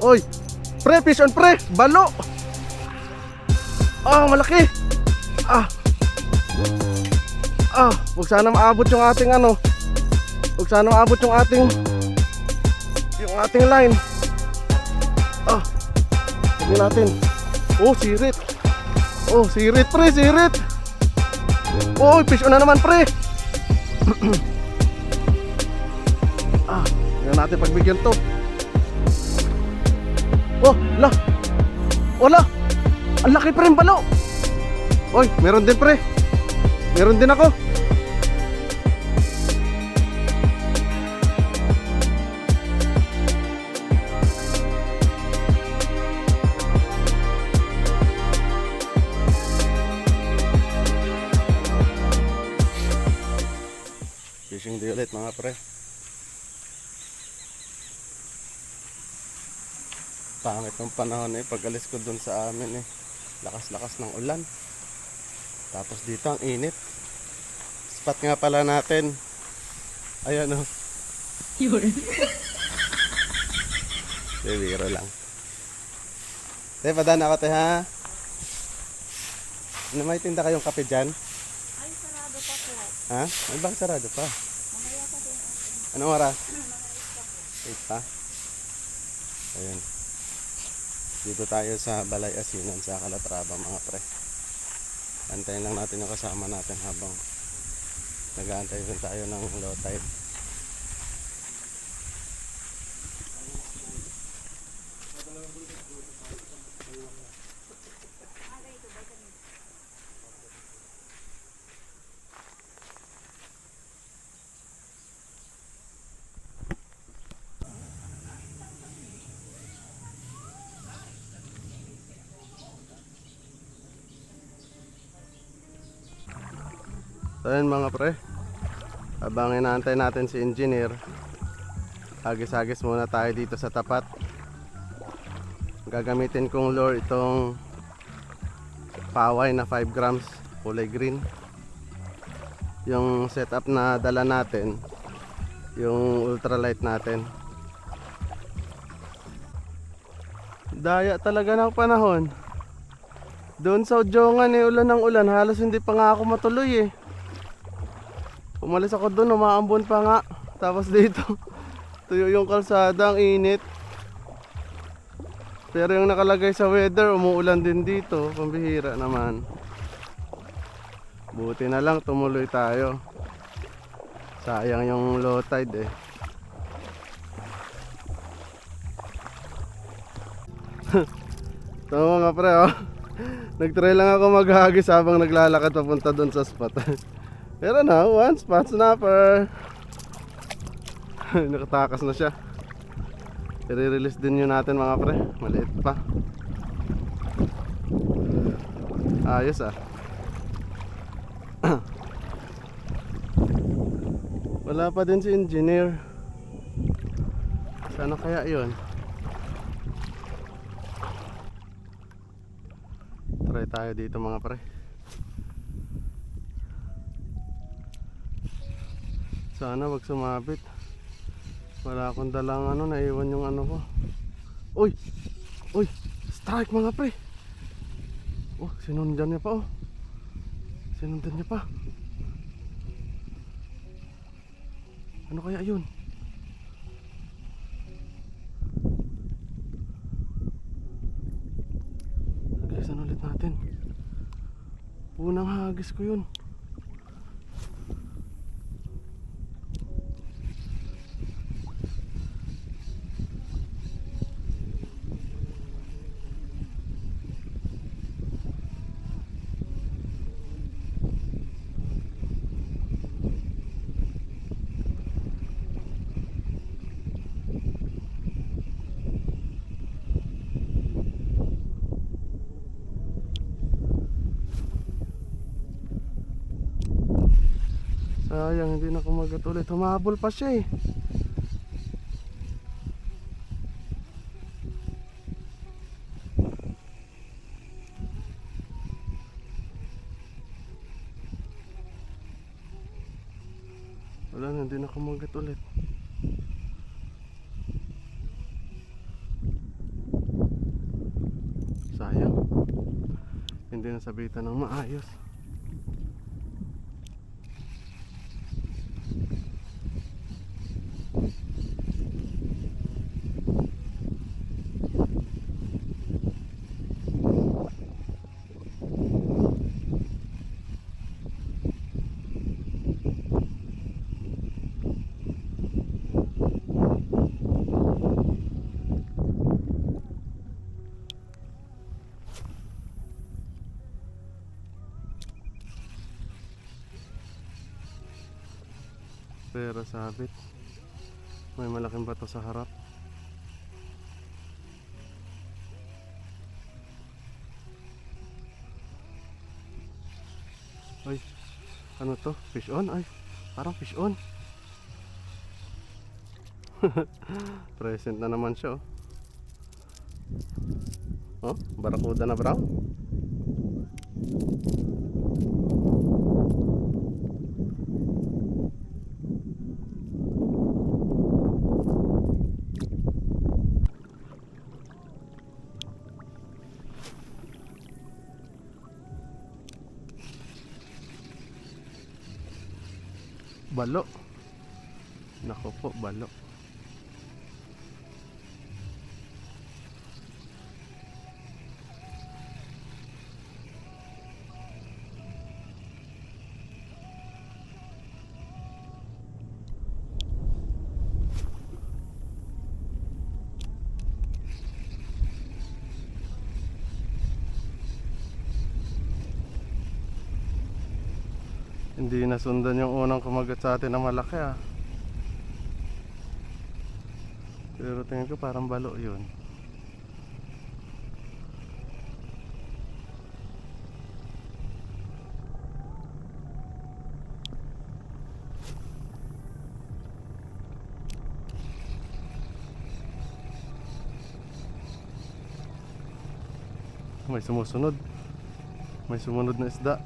Oy, pre, fish on pre, balo. Ah, malaki. Ah. Huwag sana maabot yung ating ano. Huwag sana maabot yung ating line. Tignan natin. Oh, sirit. Oh, sirit pre, sirit. Oh, fish on na naman pre. Tignan natin pagbigyan to. Oh, la. Wala. Ang laki pre ng balo. Oy, meron din pre. Meron din ako. Fishing day ulit mga pre. Pangit ng panahon pag alis ko dun sa amin lakas-lakas ng ulan. Tapos dito ang init. Spot nga pala natin. Ayan o. Yun. Biro lang. Te, padaan ako te ha. Ano, may tinda kayong kape dyan? Ay, sarado pa po. Ha? Ay, bakit sarado pa? Mamaya pa din. Anong oras? 8 pa? Ayan. Dito tayo sa Balay Asinan sa Calatrava mga pre. Antayin lang natin yung kasama natin habang nag-aantay din tayo ng low tide. So yun mga pre, habang inaantay natin si engineer, hagis-hagis muna tayo dito sa tapat. Gagamitin kong lure itong paway na 5 grams, kulay green. Yung setup na dala natin, yung ultralight natin. Daya talaga ng panahon. Doon sa Udjongan ulan ng ulan, halos hindi pa nga ako matuloy Umalis ako doon, umaambon pa nga. Tapos dito, tuyo yung kalsada, ang init. Pero yung nakalagay sa weather, umuulan din dito. Pambihira naman. Buti na lang, tumuloy tayo. Sayang yung low tide Ito mga pre Nagtry lang ako maghagis habang naglalakad papunta doon sa spot. Pero na, one spot snapper. Nakatakas na siya. I-release din yun natin mga pre. Maliit pa. Ayos Wala pa din si engineer. Sana kaya yun? Try tayo dito mga pre. Sana wag sumabit. Wala akong dalang naiwan yung ko. Uy! Uy! Strike mga pre! Oh, sinundan niya pa Sinundan niya pa. Ano kaya yun? Hagisan ulit natin. Unang hagis ko yun. Sayang, hindi na kumagat ulit. Humabol pa siya Wala na, hindi na kumagat ulit. hindi nasabitan ng maayos. Pero sabit, may malaking bato sa harap. Ay, ano to? Fish on? Ay, parang fish on. Present na naman siya, oh. Oh, barakuda na brown. Balo. Nako po, balo. Hindi nasundan yung unang kumagat sa atin na malaki, ah. Pero tingin ko parang balo yun. May sumusunod. May sumunod na isda.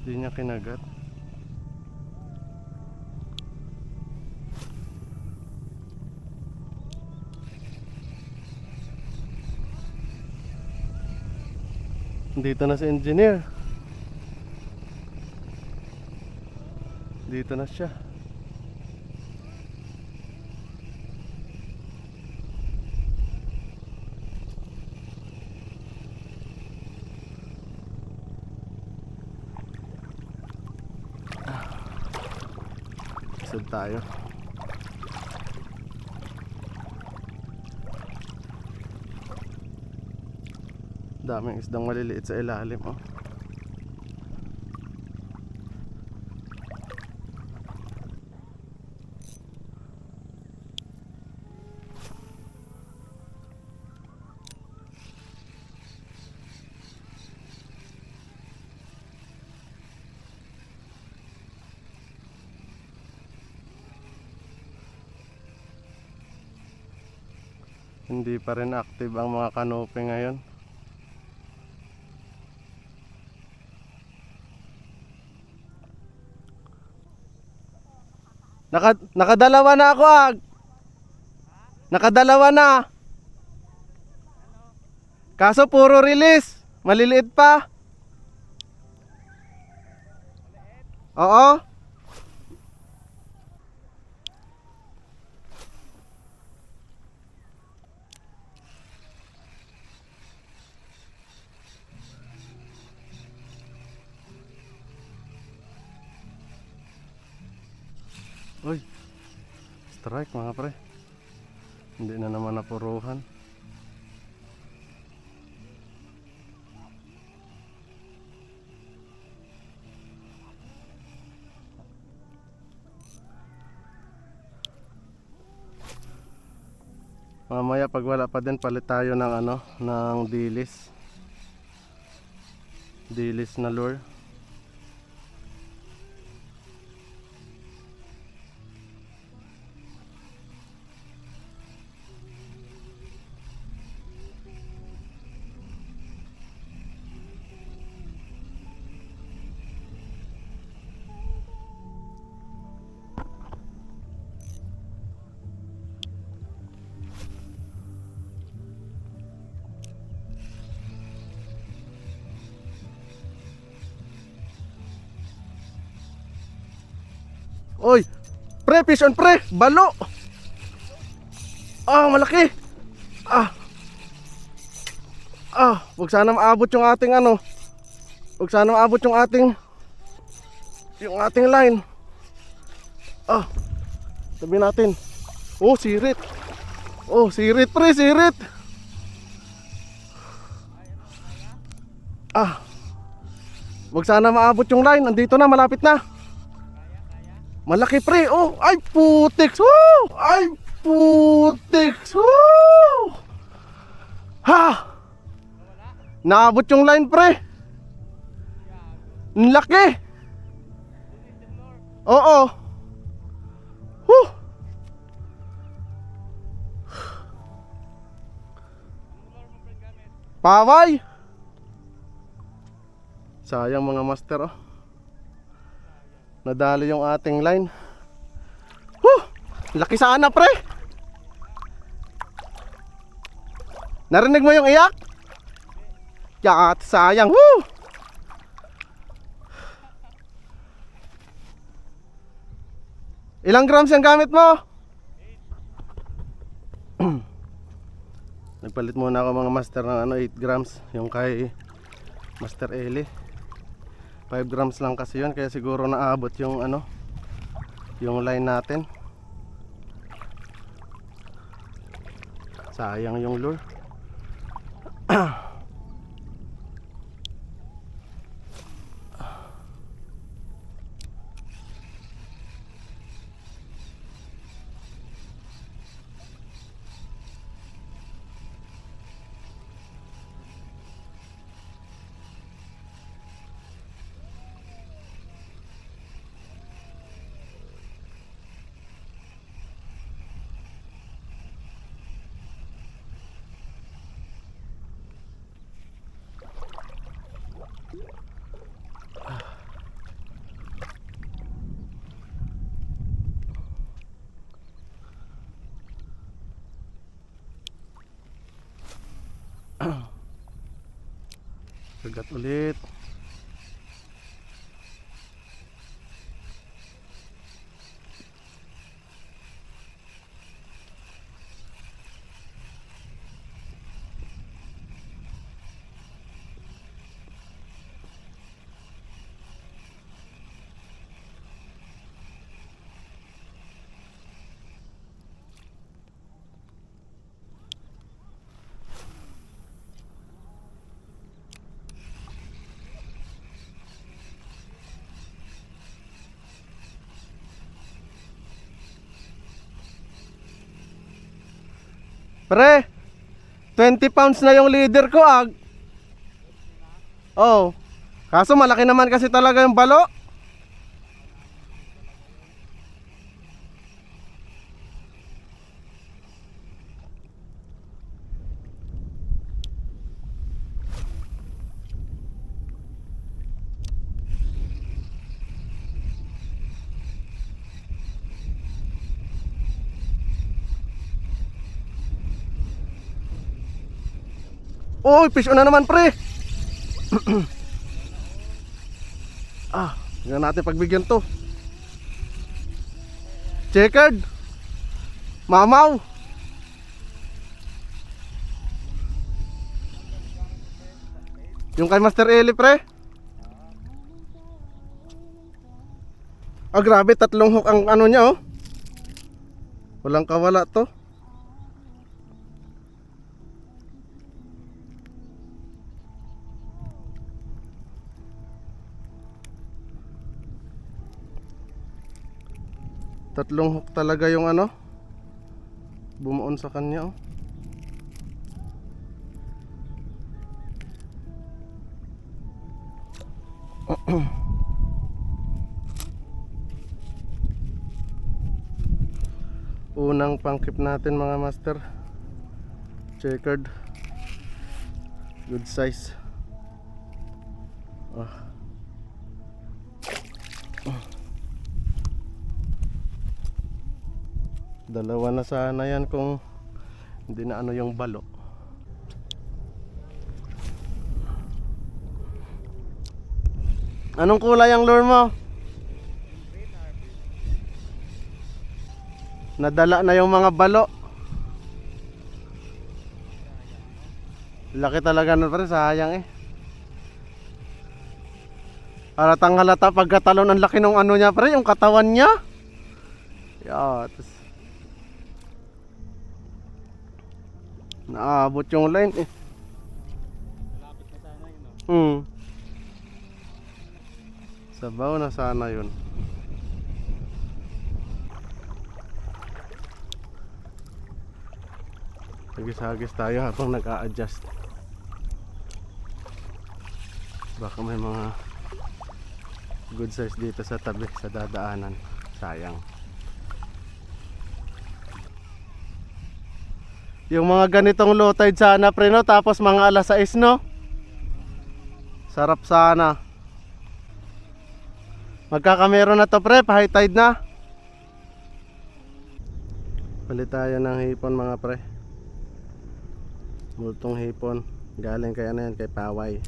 Hindi niya kinagat. Dito na si engineer. Dito na siya. Isod tayo. Daming isdang maliliit sa ilalim, oh. Hindi pa rin active ang mga kanope ngayon. Nakadalawa na ako, Ag. Nakadalawa na. Kaso puro release. Maliliit pa. Oo. Uy, strike mga pre. Hindi na naman napuruhan. Mamaya pag wala pa din, palit tayo ng ano, ng dilis. Dilis na lure. Oy, pre, fish on pre, balo. Ah, malaki. Ah. Huwag sana maabot yung ating ano. Huwag sana maabot yung ating line. Tabi natin. Oh, sirit. Oh, sirit pre, sirit. Huwag sana maabot yung line. Nandito na, malapit na. Malaki pre. Oh, ay putiks. Woo! Ay putiks. Woo! Ha! Naabot yung line pre. Ang laki. Oo. Woo! Paway. Sayang mga master oh. Nadali yung ating line. Woo! Laki sana pre. Narinig mo yung iyak? Yak, sayang. Woo! Ilang grams yung gamit mo? Nagpalit muna ako mga master ng 8 grams. Yung kay Master Eli 5 grams lang kasi yun. Kaya siguro naabot yung yung line natin. Sayang yung lure. Kagat ulit. Pre, 20 pounds na yung leader ko ag. Oh. Kaso malaki naman kasi talaga yung balo. Uy, fish on na naman pre. Tingnan natin pagbigyan to. Checkered. Mamaw. Yung kay Master Eli pre. Grabe, 3 hook ang ano niya oh. Walang kawala to. Tatlong hook talaga yung bumuon sa kanya oh. Unang pangkip natin mga master. Checkered. Good size. Dalawa na sana yan kung hindi na yung balo. Anong kulay ang lure mo? Nadala na yung mga balo. Laki talaga nun pre, sayang eh. Halatang halata pagkatalon, ang laki ng ano niya pre, yung katawan niya. Naabot yung line eh. Malapit na sana yun, no? Sabaw na sana yun. Hagis-hagis tayo habang nag-a-adjust. Baka may mga good size dito sa tabi sa dadaanan. Sayang. Yung mga ganitong low tide sana pre no, tapos mga alas 6 no. Sarap sana. Magkakamero na to pre, pa high tide na. Palit tayo ng hipon mga pre. Multong hipon. Galing kay ano yan, kay Paway.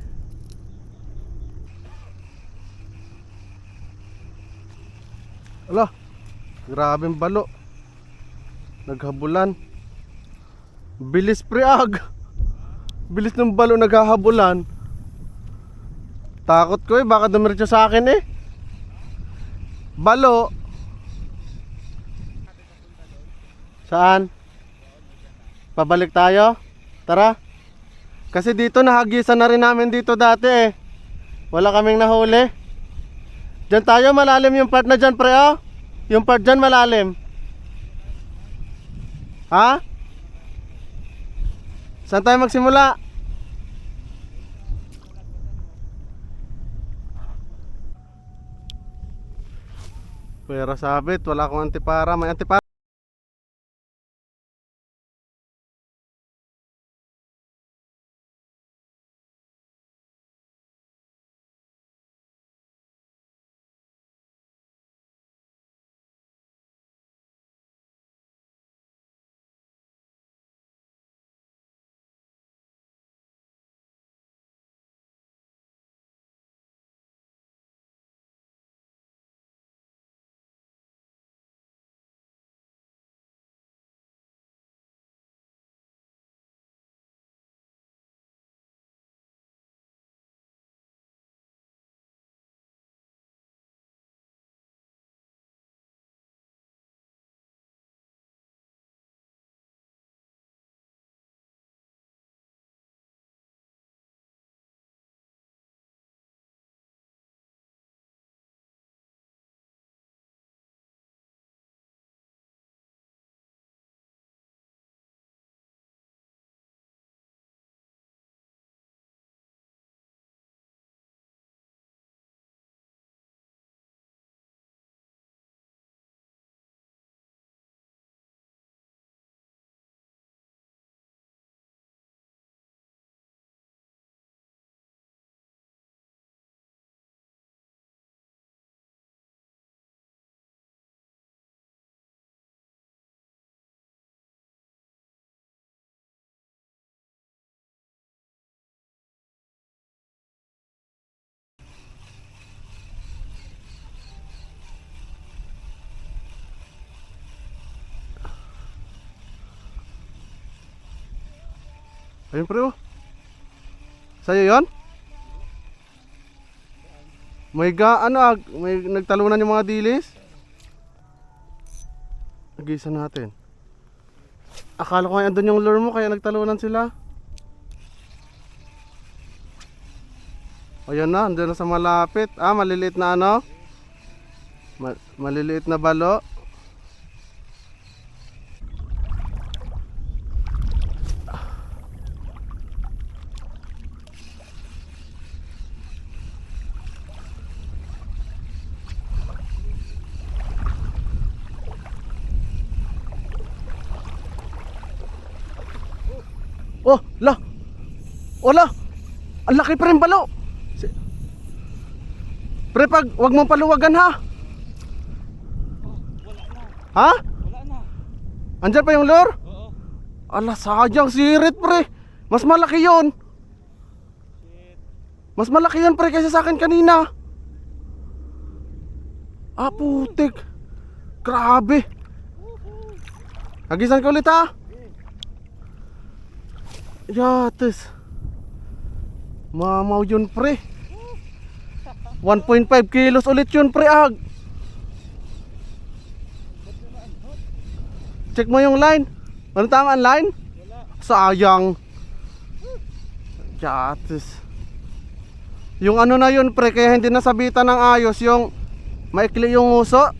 Ala, grabeng balo. Naghabulan. Bilis pre-ag. Bilis ng balo naghahabulan. Takot ko eh, baka dumiretso sa akin eh. Balo. Saan? Pabalik tayo? Tara. Kasi dito nahagisan na rin namin dito dati eh. Wala kaming nahuli. Diyan tayo, malalim yung part na dyan pre oh. Yung part dyan malalim. Ha? Saan tayo magsimula? Pero sabit, wala akong antipara. May antipara. Ayun pre oh. Sa'yo yun? May may nagtalunan yung mga dilis. Nagisa natin. Akala ko nga andun yung lure mo kaya nagtalunan sila. Ayan na, andun na sa malapit. Maliliit na ano? Maliliit na balo. Oh, la. Ola. Ang laki pa rin balo. Pre, wag mong paluwagan ha. Ha? Wala na. Andyan pa yung lure? Oo. Ala, sadyang sirit pre. Mas malaki yun. Mas malaki yun pre kaysa sa akin kanina. Putik. Grabe. Agisan ko ulit ha. Yates. Mamaw yun pre. 1.5 kilos ulit yun pre ag. Check mo yung line. Ano tama ang line? Sayang. Yates. Yung ano na yun pre, kaya hindi nasabitan ng ayos yung maikli yung uso.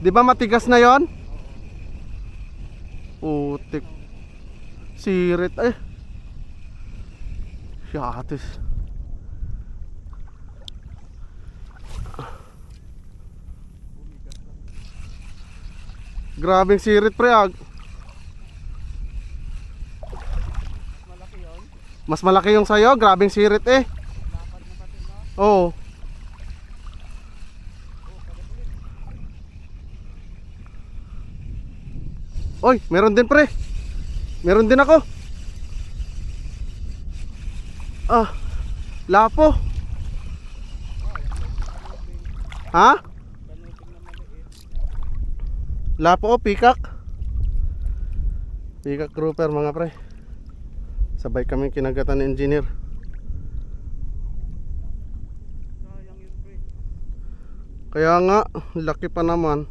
Di ba matigas na yon? Putik. Sirit eh. Yates. Grabing sirit pre ag. Mas malaki yung sayo, grabing sirit eh. Oo. Oy, meron din pre. Meron din ako. Ah, lapo. Ha? Lapo o pikak. Pikak grouper mga pre. Sabay kami kinagatan ng engineer. Kaya nga, laki pa naman.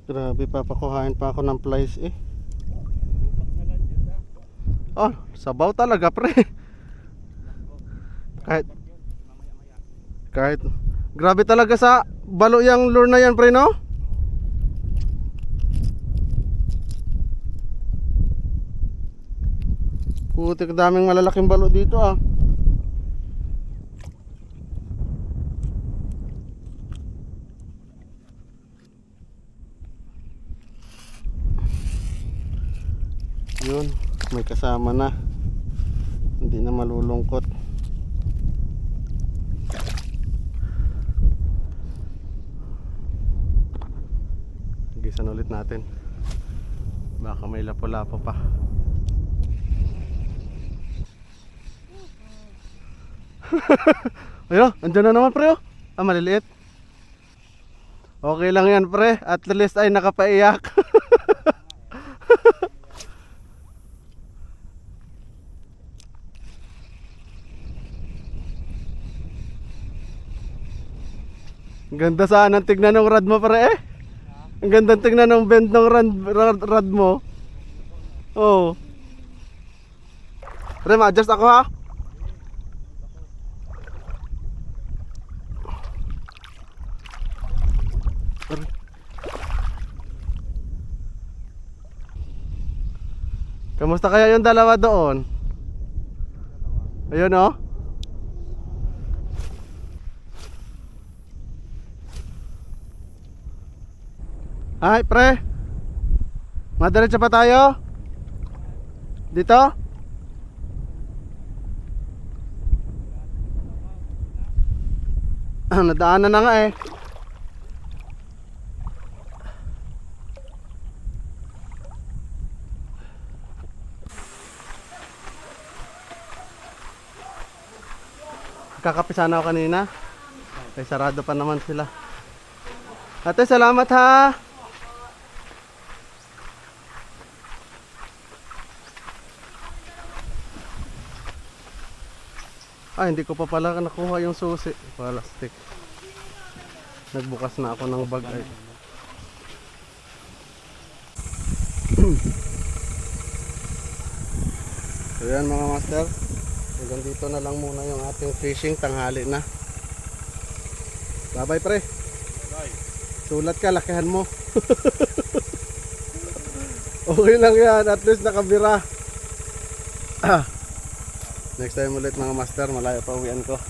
Grabe, papakuhain pa ako ng flies eh. Oh, sabaw talaga pre. Kahit grabe talaga sa balo yung lure na yan pre no? Putik, daming malalaking balo dito ah. Yun, may kasama na. Hindi na malulungkot. Gisan ulit natin. Baka may lapo-lapo pa. Ayun, andyan na naman pre oh. Ah, maliliit. Okay lang yan pre, at least ay nakapaiyak. Ganda sana ang tignan ng rod mo pre eh. Ang ganda tignan ng bend ng rod mo. Oo. Pre, ma-adjust ako ha. Kamusta kaya yung dalawa doon? Ayun oh. Ay pre, madiretso pa tayo? Dito? Nadaanan na nga eh. Kakape sana ako kanina. Ay sarado pa naman sila. Ate, salamat ha. Ah, hindi ko pa pala nakuha yung susi. Plastic. Nagbukas na ako ng bag ay. So yan mga master. Hanggang dito na lang muna yung ating fishing, tanghali na. Bye bye pre. Bye. Sulat ka, lakihan mo. Okay lang yan, at least nakabira. Next time ulit mga master, malayo pa uwian ko.